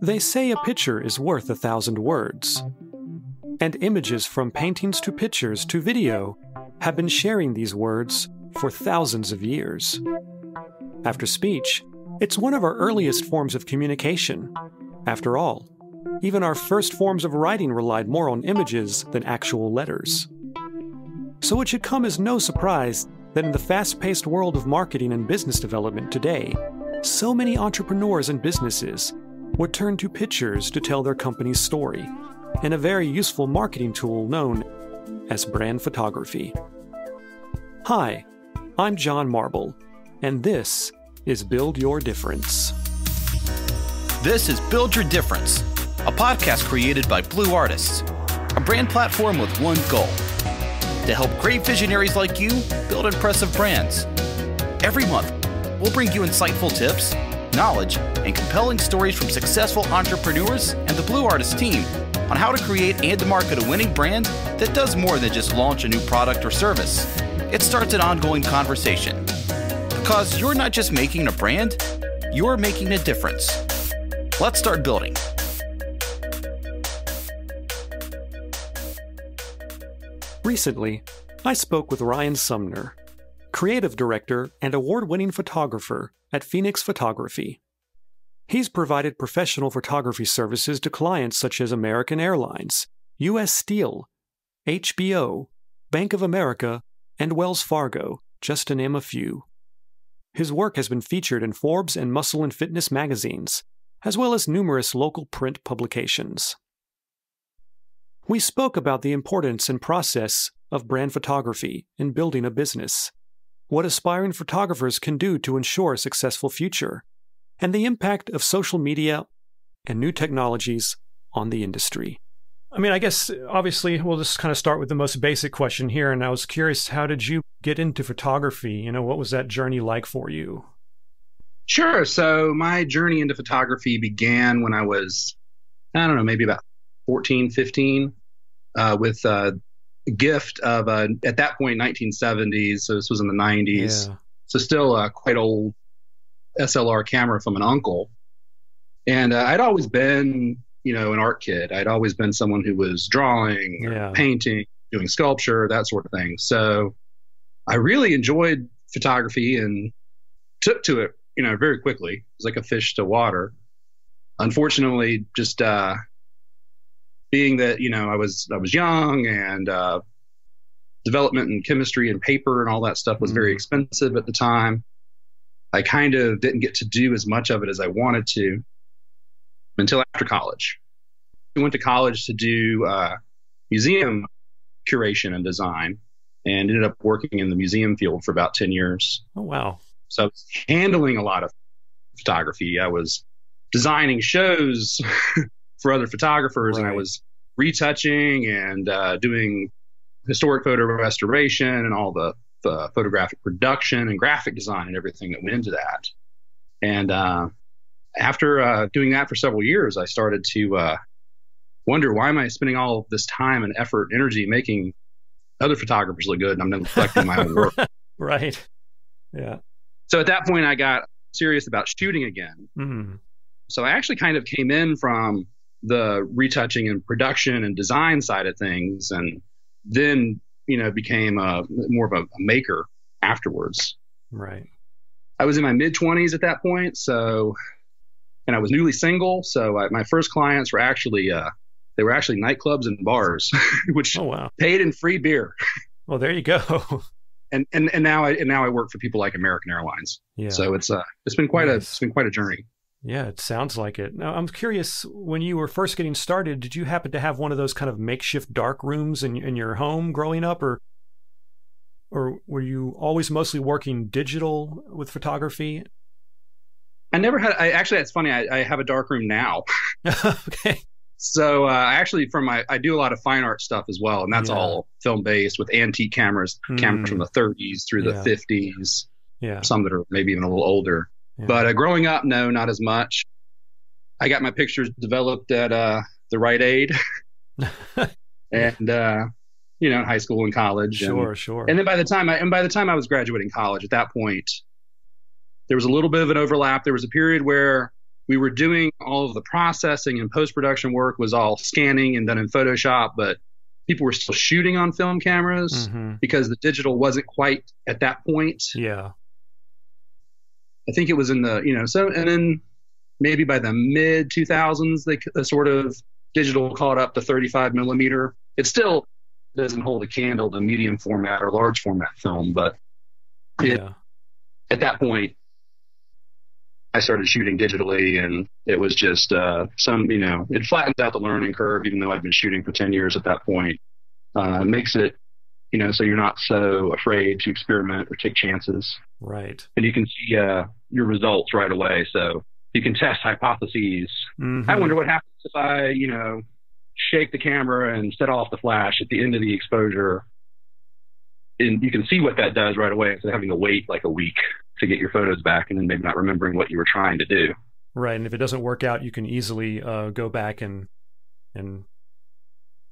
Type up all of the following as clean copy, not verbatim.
They say a picture is worth 1,000 words. And images from paintings to pictures to video have been sharing these words for thousands of years. After speech, it's one of our earliest forms of communication. After all, even our first forms of writing relied more on images than actual letters. So it should come as no surprise that in the fast-paced world of marketing and business development today, so many entrepreneurs and businesses would turn to pictures to tell their company's story, and a very useful marketing tool known as brand photography. Hi, I'm John Marble, and this is Build Your Difference. This is Build Your Difference, a podcast created by Blue Artists, a brand platform with one goal: to help great visionaries like you build impressive brands. Every month, we'll bring you insightful tips, knowledge, and compelling stories from successful entrepreneurs and the Blue Artists team on how to create and to market a winning brand that does more than just launch a new product or service. It starts an ongoing conversation. Because you're not just making a brand, you're making a difference. Let's start building. Recently, I spoke with Ryan Sumner, creative director and award-winning photographer at Phoenix Photography. He's provided professional photography services to clients such as American Airlines, U.S. Steel, HBO, Bank of America, and Wells Fargo, just to name a few. His work has been featured in Forbes and Muscle and Fitness magazines, as well as numerous local print publications. We spoke about the importance and process of brand photography in building a business, what aspiring photographers can do to ensure a successful future, and the impact of social media and new technologies on the industry. I mean, I guess, obviously, we'll just kind of start with the most basic question here, and I was curious, how did you get into photography? What was that journey like for you? Sure. So my journey into photography began when I was, maybe about 14, 15, with a gift of, at that point, 1970s. So this was in the 90s. Yeah. So still a quite old SLR camera from an uncle. And I'd always been, an art kid. I'd always been someone who was drawing, or painting, doing sculpture, that sort of thing. So I really enjoyed photography and took to it, very quickly. It was like a fish to water. Unfortunately, just being that, I was young, and development and chemistry and paper and all that stuff was very expensive at the time. I kind of didn't get to do as much of it as I wanted to until after college. I went to college to do museum curation and design, and ended up working in the museum field for about 10 years. Oh, wow. So I was handling a lot of photography. I was designing shows for other photographers, right. And I was retouching and doing historic photo restoration and all the photographic production and graphic design and everything that went into that. And after doing that for several years, I started to wonder, why am I spending all of this time and effort and energy making other photographers look good, and I'm neglecting my own work? Right. Yeah. So at that point, I got serious about shooting again. Mm-hmm. So I actually kind of came in from the retouching and production and design side of things, and then became more of a maker afterwards. Right. I was in my mid-20s at that point, and I was newly single. So my first clients were actually they were actually nightclubs and bars, which paid in free beer. Well, there you go. And now I work for people like American Airlines. Yeah. So it's been quite a journey. Yeah, it sounds like it. Now, I'm curious, when you were first getting started, did you happen to have one of those kind of makeshift dark rooms in your home growing up, or were you always mostly working digital with photography? I never had. It's funny. I have a dark room now. Okay. So I do a lot of fine art stuff as well, and that's all film based with antique cameras from the 30s through the 50s. Yeah. Some that are maybe even a little older. Yeah. But growing up, no, not as much. I got my pictures developed at the Rite Aid, and in high school and college. Sure. And then by the time I was graduating college, at that point, there was a little bit of an overlap. There was a period where we were doing all of the processing and post-production work was all scanning and done in Photoshop, but people were still shooting on film cameras because the digital wasn't quite at that point. Yeah. I think it was in the, and then maybe by the mid 2000s, the sort of digital caught up to 35 millimeter. It still doesn't hold a candle to medium format or large format film, but at that point, I started shooting digitally, and it was just it flattens out the learning curve, even though I'd been shooting for 10 years at that point. It makes it, so you're not so afraid to experiment or take chances. Right. And you can see your results right away. So you can test hypotheses. I wonder what happens if I, shake the camera and set off the flash at the end of the exposure. And you can see what that does right away instead of having to wait like a week to get your photos back and then maybe not remembering what you were trying to do. Right. And if it doesn't work out, you can easily go back and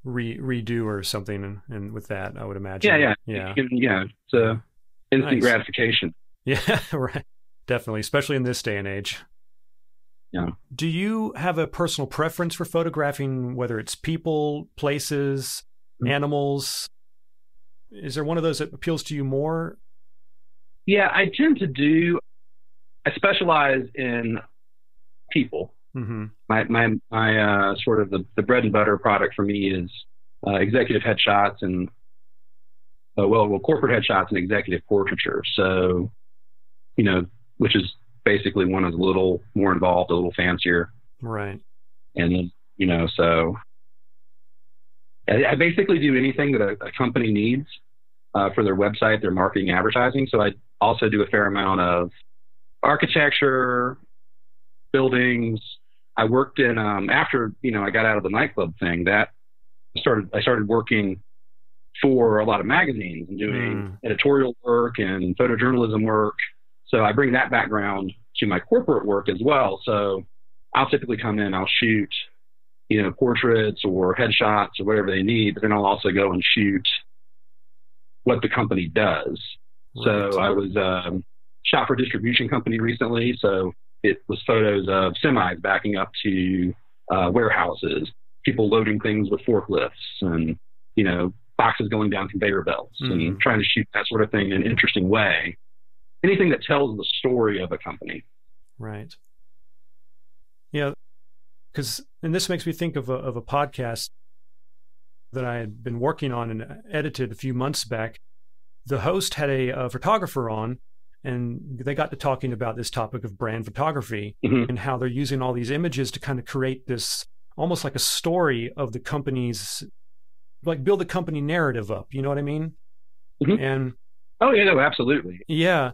redo or something. And with that, I would imagine. Yeah. It's instant gratification. Yeah, right. Definitely. Especially in this day and age. Yeah. Do you have a personal preference for photographing, whether it's people, places, animals? Is there one of those that appeals to you more? Yeah, I specialize in people. My sort of the bread and butter product for me is executive headshots and corporate headshots and executive portraiture. So, which is basically one is a little more involved, a little fancier. Right. And then, so I basically do anything that a company needs for their website, their marketing, advertising. So I also do a fair amount of architecture, buildings. I worked in, after, I got out of the nightclub thing, I started working for a lot of magazines and doing editorial work and photojournalism work. So I bring that background to my corporate work as well. So I'll typically come in, I'll shoot, portraits or headshots or whatever they need, but then I'll also go and shoot what the company does. Right. So I was shot for a distribution company recently. So it was photos of semis backing up to warehouses, people loading things with forklifts and, boxes going down conveyor belts and trying to shoot that sort of thing in an interesting way. Anything that tells the story of a company. Right. Yeah. And this makes me think of a podcast that I had been working on and edited a few months back. The host had a photographer on, and they got to talking about this topic of brand photography and how they're using all these images to kind of create this almost like a story of the company's, like build the company narrative up. You know what I mean? And oh yeah, no, absolutely. Yeah.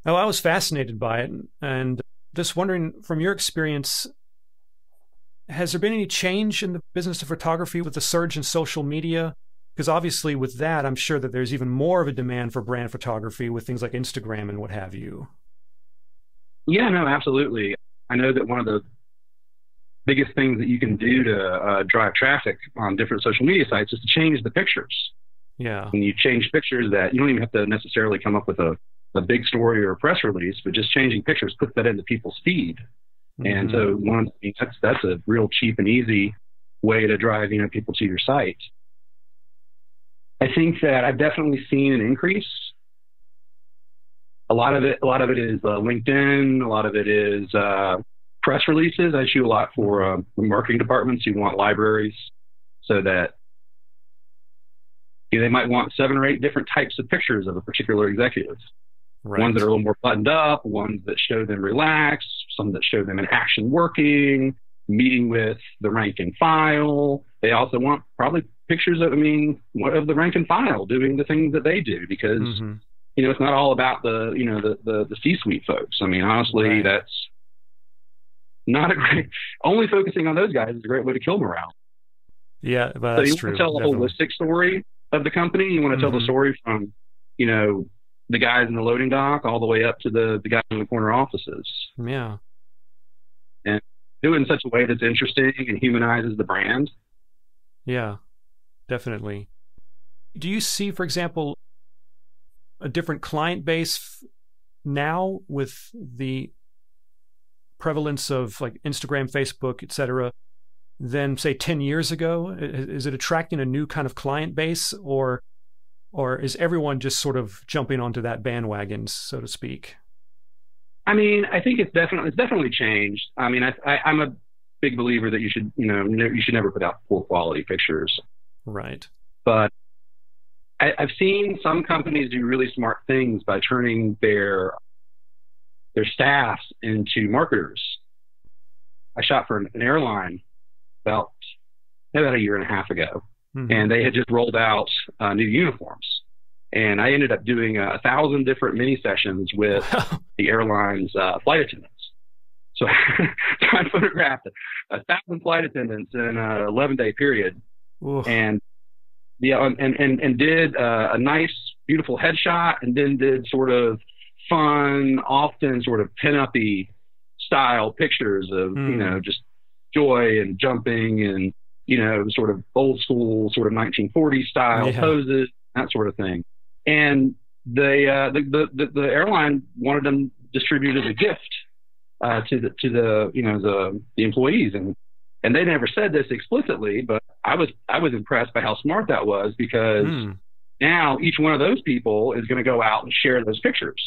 Oh, I was fascinated by it, and just wondering, from your experience, has there been any change in the business of photography with the surge in social media? Because obviously with that, I'm sure that there's even more of a demand for brand photography with things like Instagram and what have you. Yeah, no, absolutely. I know that one of the biggest things that you can do to drive traffic on different social media sites is to change the pictures. Yeah. And you change pictures that you don't even have to necessarily come up with a big story or a press release, but just changing pictures puts that into people's feed. And so that's a real cheap and easy way to drive, people to your site. I think that I've definitely seen an increase. A lot of it is LinkedIn. A lot of it is press releases. I shoot a lot for marketing departments who want libraries, so that they might want 7 or 8 different types of pictures of a particular executive. Right. Ones that are a little more buttoned up, ones that show them relaxed, some that show them in action working, meeting with the rank and file. They also want probably pictures of the rank and file doing the things that they do, because it's not all about the C-suite folks. I mean, honestly, that's not a great. Only focusing on those guys is a great way to kill morale. Yeah, but that's true. So you want to tell a holistic story of the company. You want to tell the story from the guys in the loading dock all the way up to the guys in the corner offices. Yeah. And do it in such a way that's interesting and humanizes the brand. Yeah, definitely. Do you see, for example, a different client base now with the prevalence of like Instagram, Facebook, et cetera, than say 10 years ago? Is it attracting a new kind of client base, or is everyone just sort of jumping onto that bandwagon, so to speak? I mean, I think it's definitely changed. I mean, I'm a big believer that you should never put out poor quality pictures. Right. But I've seen some companies do really smart things by turning their staffs into marketers. I shot for an airline about a year and a half ago, and they had just rolled out new uniforms. And I ended up doing 1,000 different mini sessions with the airline's flight attendants. So I photographed 1,000 flight attendants in an 11-day period. Oof. And did a nice, beautiful headshot, and then did sort of fun, often sort of pin-up-y style pictures of, just joy and jumping and, sort of old school, sort of 1940s style poses, that sort of thing. And the airline wanted them distributed as a gift to the employees, and they never said this explicitly, but I was impressed by how smart that was, because now each one of those people is going to go out and share those pictures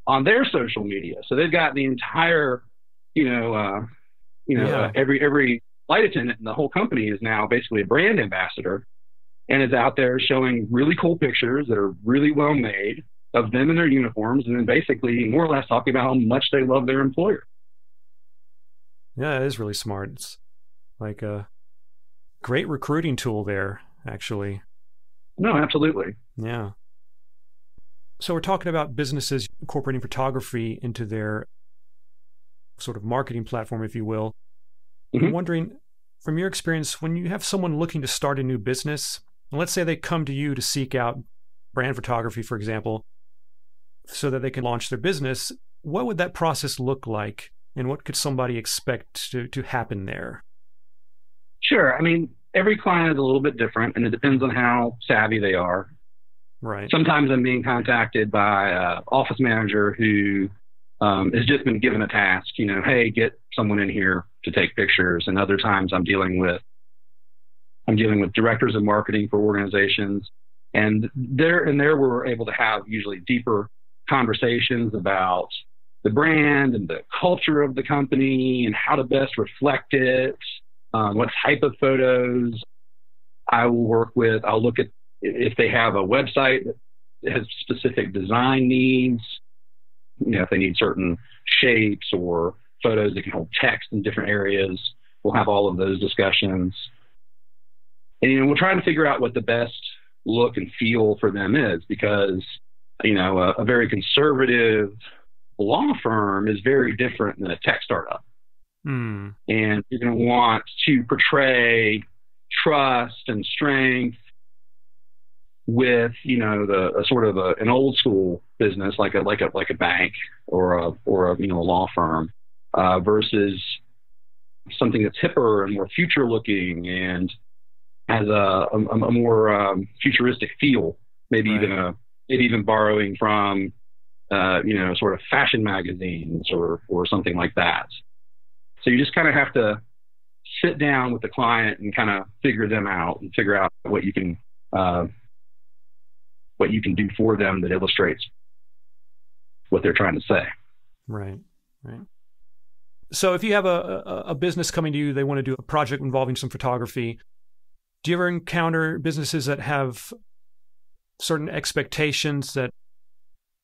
on their social media. So they've got the entire every flight attendant in the whole company is now basically a brand ambassador, and is out there showing really cool pictures that are really well made of them in their uniforms, and then basically more or less talking about how much they love their employer. Yeah, it is really smart. It's like a great recruiting tool there, actually. No, absolutely. Yeah. So we're talking about businesses incorporating photography into their sort of marketing platform, if you will. I'm wondering, from your experience, when you have someone looking to start a new business, and let's say they come to you to seek out brand photography, for example, so that they can launch their business, what would that process look like, and what could somebody expect to happen there? Sure. I mean, every client is a little bit different, and it depends on how savvy they are. Right. Sometimes I'm being contacted by an office manager who has just been given a task, hey, get someone in here to take pictures. And other times I'm dealing with directors of marketing for organizations. And there we're able to have usually deeper conversations about the brand and the culture of the company and how to best reflect it, what type of photos I will work with. I'll look at if they have a website that has specific design needs, if they need certain shapes or photos that can hold text in different areas. We'll have all of those discussions. And, we'll try to figure out what the best look and feel for them is, because, a very conservative law firm is very different than a tech startup. And you're going to want to portray trust and strength with, the sort of an old school business like a bank or a law firm, versus something that's hipper and more future looking and has a more futuristic feel, maybe right. even borrowing from sort of fashion magazines or something like that. So you just kind of have to sit down with the client and kind of figure them out and figure out what you can do for them that illustrates what they're trying to say. Right. So if you have a business coming to you, they want to do a project involving some photography, do you ever encounter businesses that have certain expectations that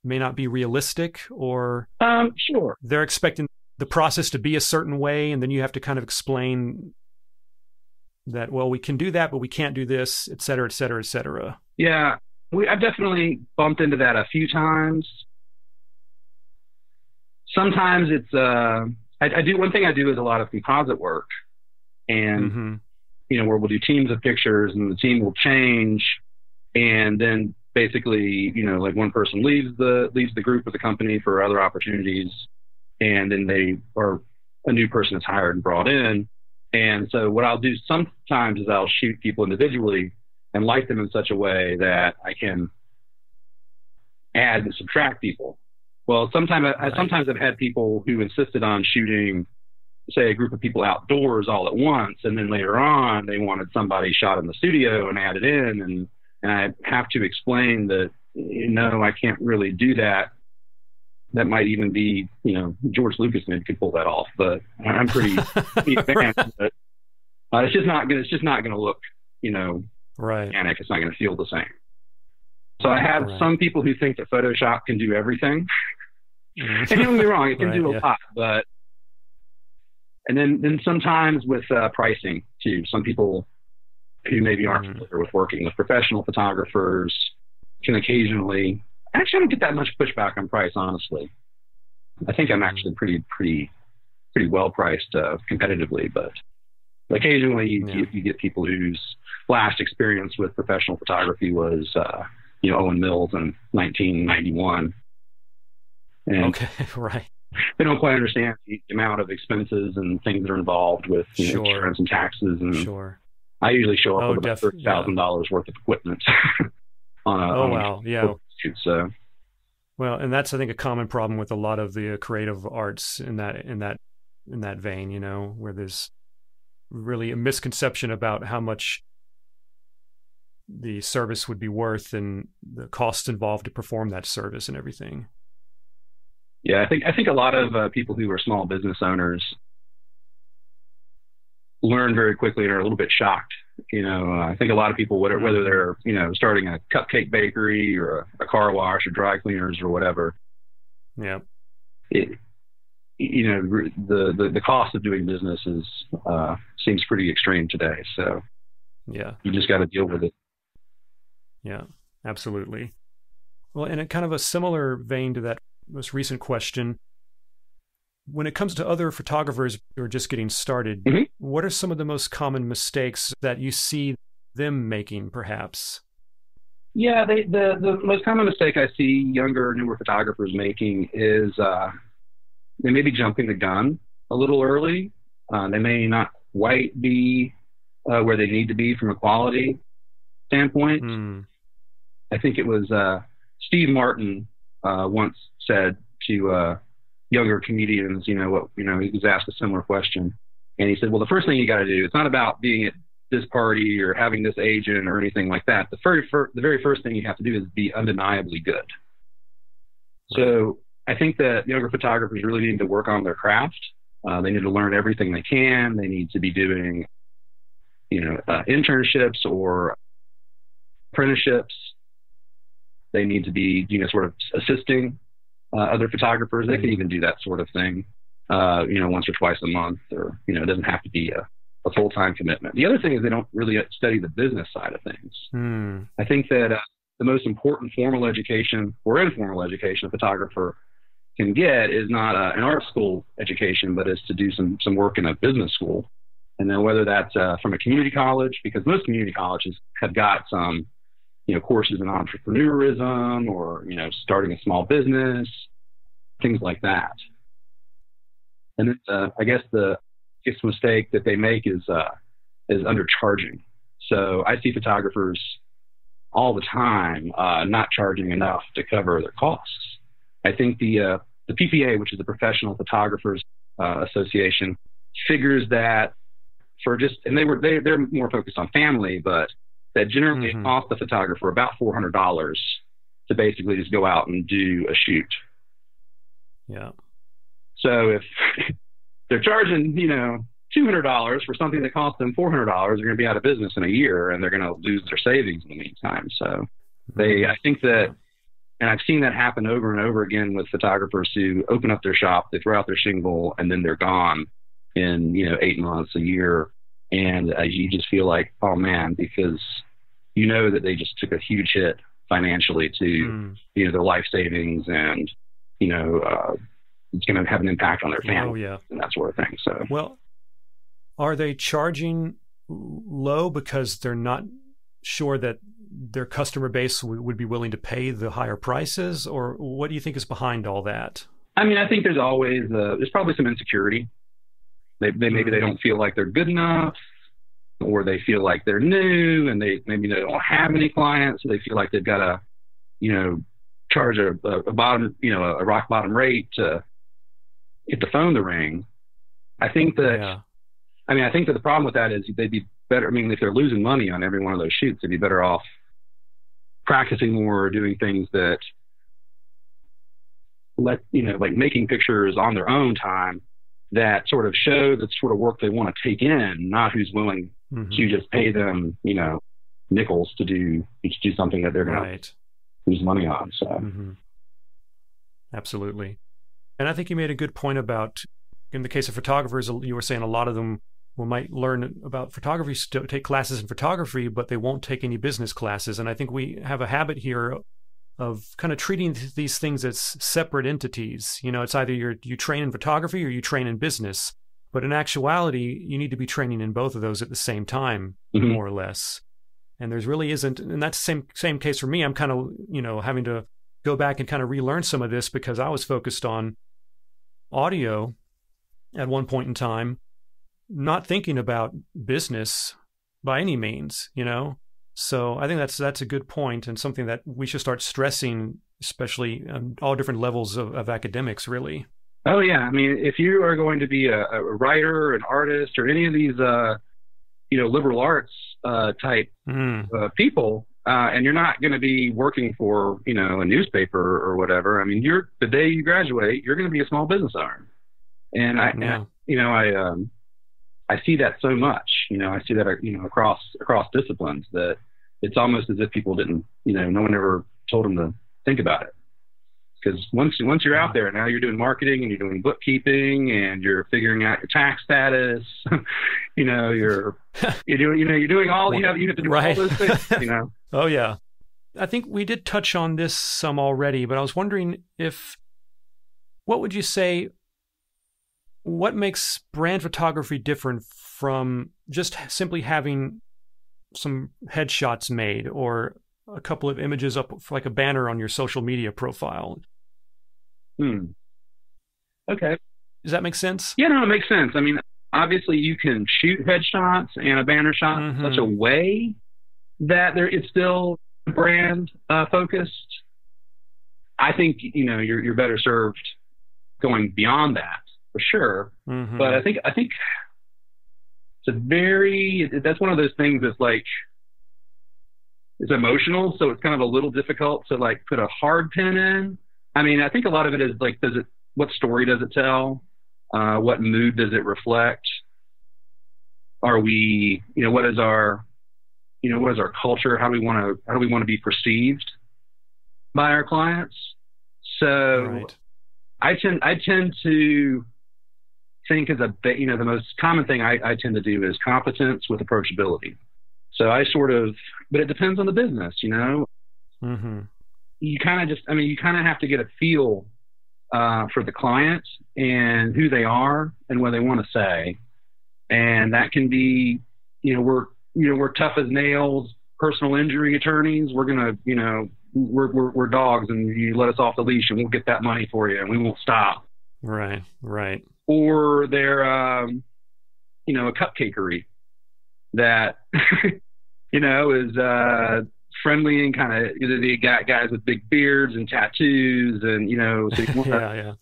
may not be realistic, or sure, they're expecting the process to be a certain way, and then you have to kind of explain that, well, we can do that, but we can't do this, et cetera, et cetera, et cetera? Yeah, I've definitely bumped into that a few times. Sometimes it's I do one thing I do is a lot of composite work, and where we'll do teams of pictures, and the team will change, and then basically like one person leaves the group of the company for other opportunities, and then a new person is hired and brought in. And so what I'll do sometimes is I'll shoot people individually and light them in such a way that I can add and subtract people. Well, sometimes I've had people who insisted on shooting, say, a group of people outdoors all at once, and then later on they wanted somebody shot in the studio and added in, and I have to explain that, no, I can't really do that. That might even be, George Lucas maybe could pull that off, but I'm pretty advanced. But it's just not going to look, right. organic. It's not going to feel the same. So I have some people who think that Photoshop can do everything. And don't get me wrong, it can do a lot, but and then sometimes with pricing too. Some people who maybe aren't familiar with working with professional photographers can occasionally. Actually, I don't get that much pushback on price, honestly. I think I'm actually pretty well priced competitively, but occasionally you get people whose last experience with professional photography was Owen Mills in 1991. And okay, right. They don't quite understand the amount of expenses and things that are involved with insurance and taxes. And I usually show up with about $30,000 worth of equipment on a shoot. So, well, and that's, I think, a common problem with a lot of the creative arts in that vein. Where there's really a misconception about how much the service would be worth and the costs involved to perform that service and everything. Yeah, I think a lot of people who are small business owners learn very quickly and are a little bit shocked. I think a lot of people, whether they're starting a cupcake bakery or a car wash or dry cleaners or whatever, the cost of doing business seems pretty extreme today. So you just got to deal with it. Yeah, absolutely. Well, in a kind of a similar vein to that most recent question, when it comes to other photographers who are just getting started, what are some of the most common mistakes that you see them making, perhaps? Yeah, the most common mistake I see younger, newer photographers making is they may be jumping the gun a little early. They may not quite be where they need to be from a quality standpoint. I think it was Steve Martin once said to younger comedians, he was asked a similar question, and he said, well, the first thing you got to do, it's not about being at this party or having this agent or anything like that. The very first thing you have to do is be undeniably good. So I think that younger photographers really need to work on their craft. They need to learn everything they can. They need to be doing, internships or apprenticeships. They need to be, sort of assisting other photographers. They can even do that sort of thing, once or twice a month, or, it doesn't have to be a full-time commitment. The other thing is they don't really study the business side of things. I think that the most important formal education or informal education a photographer can get is not an art school education, but is to do some work in a business school. And then whether that's from a community college, because most community colleges have got some courses in entrepreneurism or, starting a small business, things like that. And then, I guess the biggest mistake that they make is undercharging. So I see photographers all the time not charging enough to cover their costs. I think the PPA, which is the Professional Photographers Association, figures that they're more focused on family, but that generally cost the photographer about $400 to basically just go out and do a shoot. Yeah. So if they're charging, $200 for something that costs them $400, they're going to be out of business in a year, and they're going to lose their savings in the meantime. So I think that, and I've seen that happen over and over again with photographers who open up their shop, they throw out their shingle, and then they're gone in, 8 months, a year. And you just feel like, oh man, because that they just took a huge hit financially to, their life savings, and, it's going to have an impact on their family and that sort of thing. So, well, are they charging low because they're not sure that their customer base would be willing to pay the higher prices, or what do you think is behind all that? I mean, I think there's always, there's probably some insecurity. Maybe they don't feel like they're good enough, or they feel like they're new and maybe they don't have any clients. So they feel like they've got to, charge a bottom, a rock bottom rate to get the phone to ring. I think that, I think that the problem with that is they'd be better. I mean, if they're losing money on every one of those shoots, they'd be better off practicing more, or doing things that like making pictures on their own time that sort of show the sort of work they want to take in, not who's willing to just pay them, nickels to do something that they're going to lose money on. So, absolutely. And I think you made a good point about, in the case of photographers, you were saying a lot of them might learn about photography, take classes in photography, but they won't take any business classes. And I think we have a habit here of kind of treating these things as separate entities. It's either you train in photography or you train in business. But in actuality, you need to be training in both of those at the same time, more or less. And there's really isn't, and that's the same case for me. I'm kind of, having to go back and kind of relearn some of this because I was focused on audio at one point in time, not thinking about business by any means, So I think that's a good point, and something that we should start stressing, especially on all different levels of academics, really. Oh yeah, I mean, if you are going to be a writer, an artist, or any of these, liberal arts type people, and you're not going to be working for a newspaper or whatever. I mean, the day you graduate, you're going to be a small business owner, and I see that so much. I see that across disciplines, that it's almost as if people didn't, no one ever told them to think about it. Because once you're out there, now you're doing marketing and you're doing bookkeeping and you're figuring out your tax status. You're doing all you have to do all those things. Oh yeah, I think we did touch on this some already, but I was wondering what would you say? What makes brand photography different from just simply having some headshots made or a couple of images up for like a banner on your social media profile? Okay. Does that make sense? Yeah, no, it makes sense. I mean, obviously you can shoot headshots and a banner shot in such a way that it's still brand focused. I think, you're better served going beyond that, for sure. But I think that's one of those things that's like, it's emotional, so it's kind of a little difficult to like put a hard pin in. I mean, I think a lot of it is like, what story does it tell? What mood does it reflect? Are we, what is our culture? How do we want to be perceived by our clients? So I tend to think the most common thing I tend to do is competence with approachability. So but it depends on the business, You kind of have to get a feel for the client and who they are and what they want to say. And that can be, we're tough as nails, personal injury attorneys. We're going to, we're dogs, and you let us off the leash and we'll get that money for you and we won't stop. Right. Or they're, a cupcakery that, is friendly and kind of, they got guys with big beards and tattoos and, so you want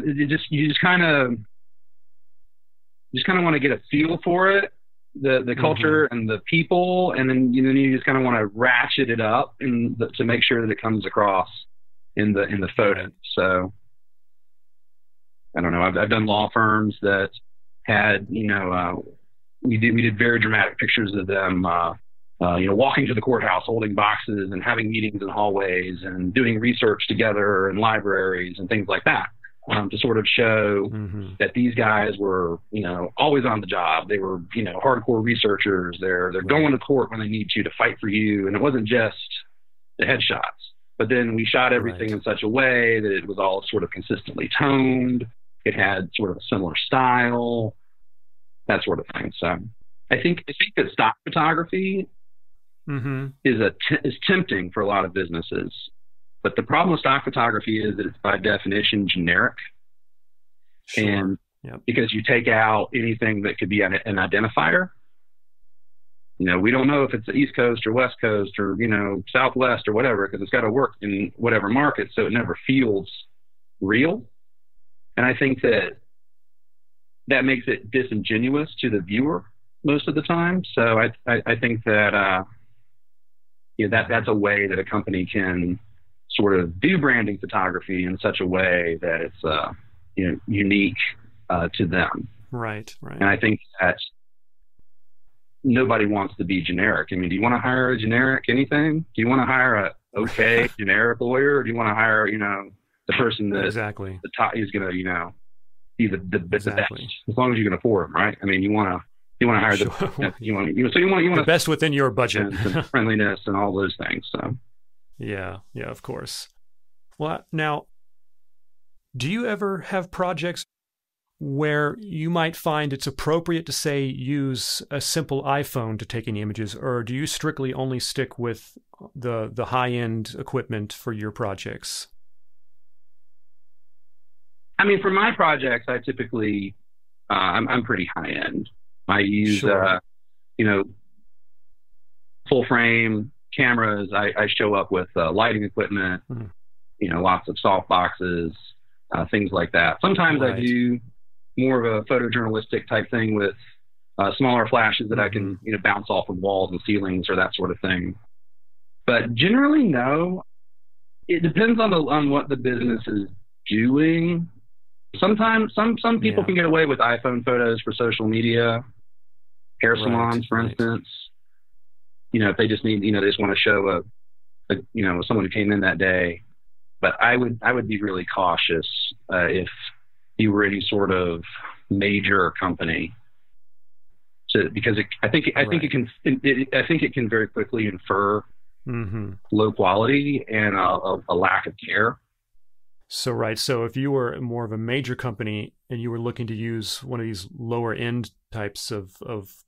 you just kind of want to get a feel for it, the culture and the people. And then, you just kind of want to ratchet it up to make sure that it comes across in the photo. So I don't know. I've done law firms that had, we did very dramatic pictures of them, walking to the courthouse, holding boxes and having meetings in hallways and doing research together in libraries and things like that, to sort of show that these guys were, always on the job. They were, hardcore researchers. They're going to court when they need to fight for you. And it wasn't just the headshots, but then we shot everything in such a way that it was all sort of consistently toned. It had sort of a similar style, that sort of thing. So I think that stock photography is tempting for a lot of businesses, but the problem with stock photography is that it's by definition generic, and because you take out anything that could be an identifier, we don't know if it's the East Coast or West Coast or, Southwest or whatever, because it's got to work in whatever market. So it never feels real. And I think that makes it disingenuous to the viewer most of the time. So I think that, that's a way that a company can sort of do branding photography in such a way that it's, unique to them. Right. And I think that nobody wants to be generic. I mean, do you want to hire a generic anything? Do you want to hire a generic lawyer? Or do you want to hire, the person that exactly the top is going to, be the best, as long as you can afford them, right? I mean, you want to hire you want the best within your budget, and friendliness and all those things. So, yeah, of course. Well, now, do you ever have projects where you might find it's appropriate to, say, use a simple iPhone to take any images, or do you strictly only stick with the high-end equipment for your projects? I mean, for my projects, I typically, I'm pretty high-end. I use, full frame cameras. I show up with lighting equipment, lots of soft boxes, things like that. Sometimes I do more of a photojournalistic type thing with smaller flashes that I can, bounce off of walls and ceilings or that sort of thing. But generally, no. It depends on what the business is doing. Sometimes some people can get away with iPhone photos for social media, hair salons, for instance. If they just need, they just want to show someone who came in that day. But I would be really cautious if you were any sort of major company, because I think it can very quickly infer low quality and a lack of care. So if you were more of a major company and you were looking to use one of these lower end types of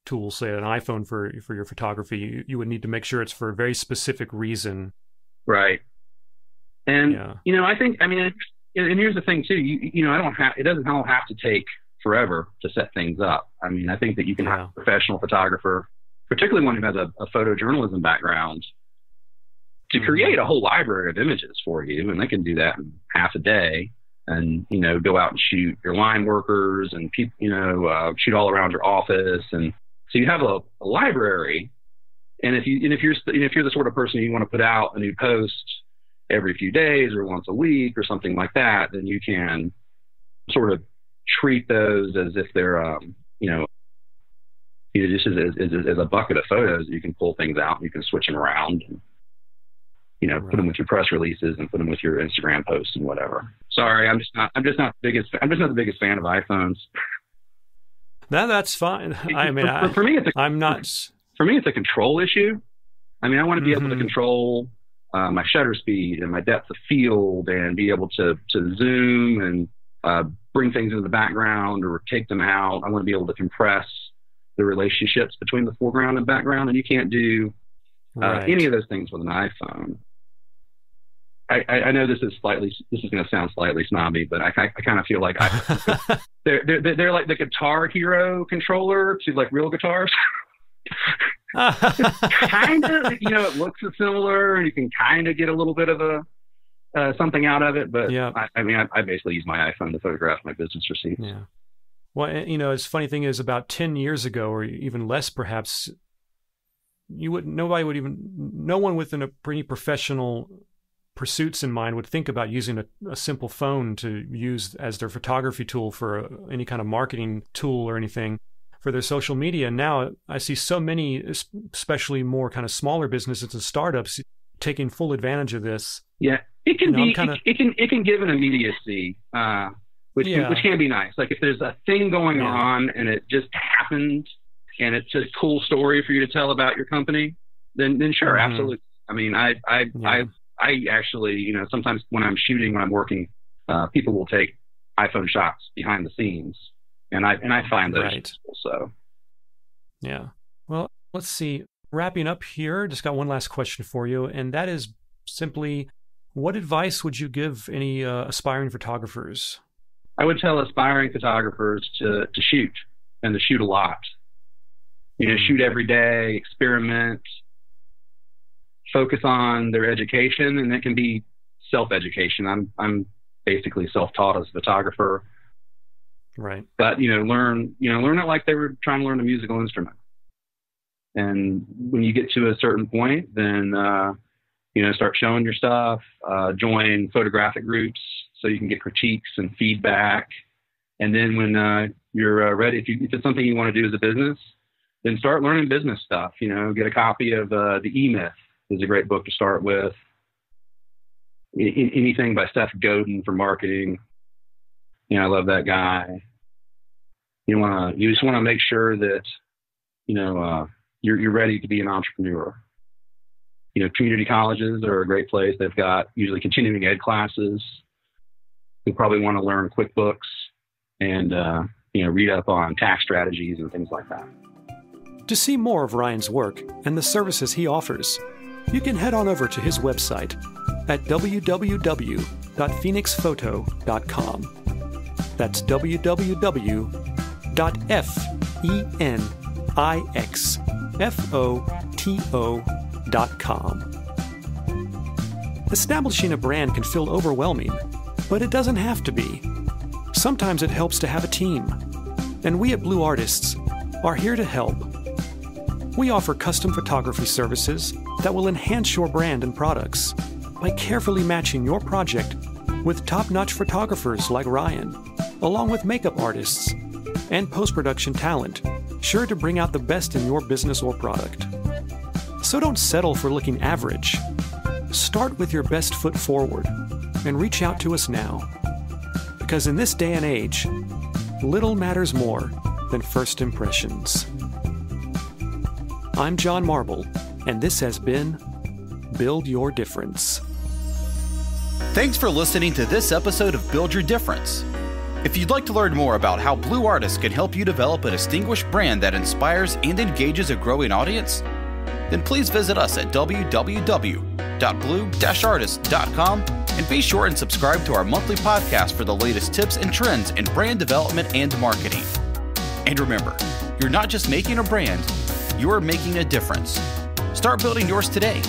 tools, say an iPhone for your photography, you would need to make sure it's for a very specific reason. Right. And, I think, and here's the thing too, it doesn't all have to take forever to set things up. I mean, I think that you can have a professional photographer, particularly one who has a photojournalism background, to create a whole library of images for you. And they can do that in half a day and, go out and shoot your line workers and people, shoot all around your office. And so you have a library. And if you're the sort of person you want to put out a new post every few days or once a week or something like that, then you can sort of treat those as if they're, just as a bucket of photos. You can pull things out and you can switch them around and, put them with your press releases and put them with your Instagram posts and whatever. Sorry, I'm just not the biggest fan of iPhones. That's fine. For me, it's a control issue. I mean, I want to be able to control my shutter speed and my depth of field and be able to zoom and bring things into the background or take them out. I want to be able to compress the relationships between the foreground and background, and you can't do any of those things with an iPhone. I know this is going to sound slightly snobby, but I kind of feel like they're like the Guitar Hero controller to like real guitars. Kind of, it looks similar, and you can kind of get a little bit of something out of it. But I basically use my iPhone to photograph my business receipts. Yeah. Well, it's funny thing is, about 10 years ago, or even less, perhaps, no one with any professional pursuits in mind would think about using a simple phone to use as their photography tool for any kind of marketing tool or anything for their social media. Now I see so many, especially more kind of smaller businesses and startups, taking full advantage of this. Yeah, it can it can give an immediacy, which can be nice. Like if there's a thing going on and it just happened and it's a cool story for you to tell about your company, then sure, absolutely. I mean, I actually, sometimes when I'm working, people will take iPhone shots behind the scenes, and I find those useful. So, yeah. Well, let's see. Wrapping up here, just got one last question for you, and that is simply, what advice would you give any aspiring photographers? I would tell aspiring photographers to shoot, and to shoot a lot. shoot every day, experiment, focus on their education, and it can be self-education. I'm basically self-taught as a photographer. Right. But, learn it like they were trying to learn a musical instrument. And when you get to a certain point, then, start showing your stuff, join photographic groups so you can get critiques and feedback. And then when you're ready, if it's something you want to do as a business, then start learning business stuff. Get a copy of The E-Myth is a great book to start with. Anything by Seth Godin for marketing. I love that guy. You just want to make sure that, you're ready to be an entrepreneur. Community colleges are a great place. They've got usually continuing ed classes. You probably want to learn QuickBooks and, read up on tax strategies and things like that. To see more of Ryan's work and the services he offers, you can head on over to his website at www.phoenixphoto.com. That's www.phoenixphoto.com. Establishing a brand can feel overwhelming, but it doesn't have to be. Sometimes it helps to have a team, and we at Blue Artists are here to help. We offer custom photography services that will enhance your brand and products by carefully matching your project with top-notch photographers like Ryan, along with makeup artists and post-production talent, sure to bring out the best in your business or product. So don't settle for looking average. Start with your best foot forward and reach out to us now. Because in this day and age, little matters more than first impressions. I'm John Marble, and this has been Build Your Difference. Thanks for listening to this episode of Build Your Difference. If you'd like to learn more about how Blue Artists can help you develop a distinguished brand that inspires and engages a growing audience, then please visit us at www.blue-artists.com and be sure and subscribe to our monthly podcast for the latest tips and trends in brand development and marketing. And remember, you're not just making a brand, you're making a difference. Start building yours today.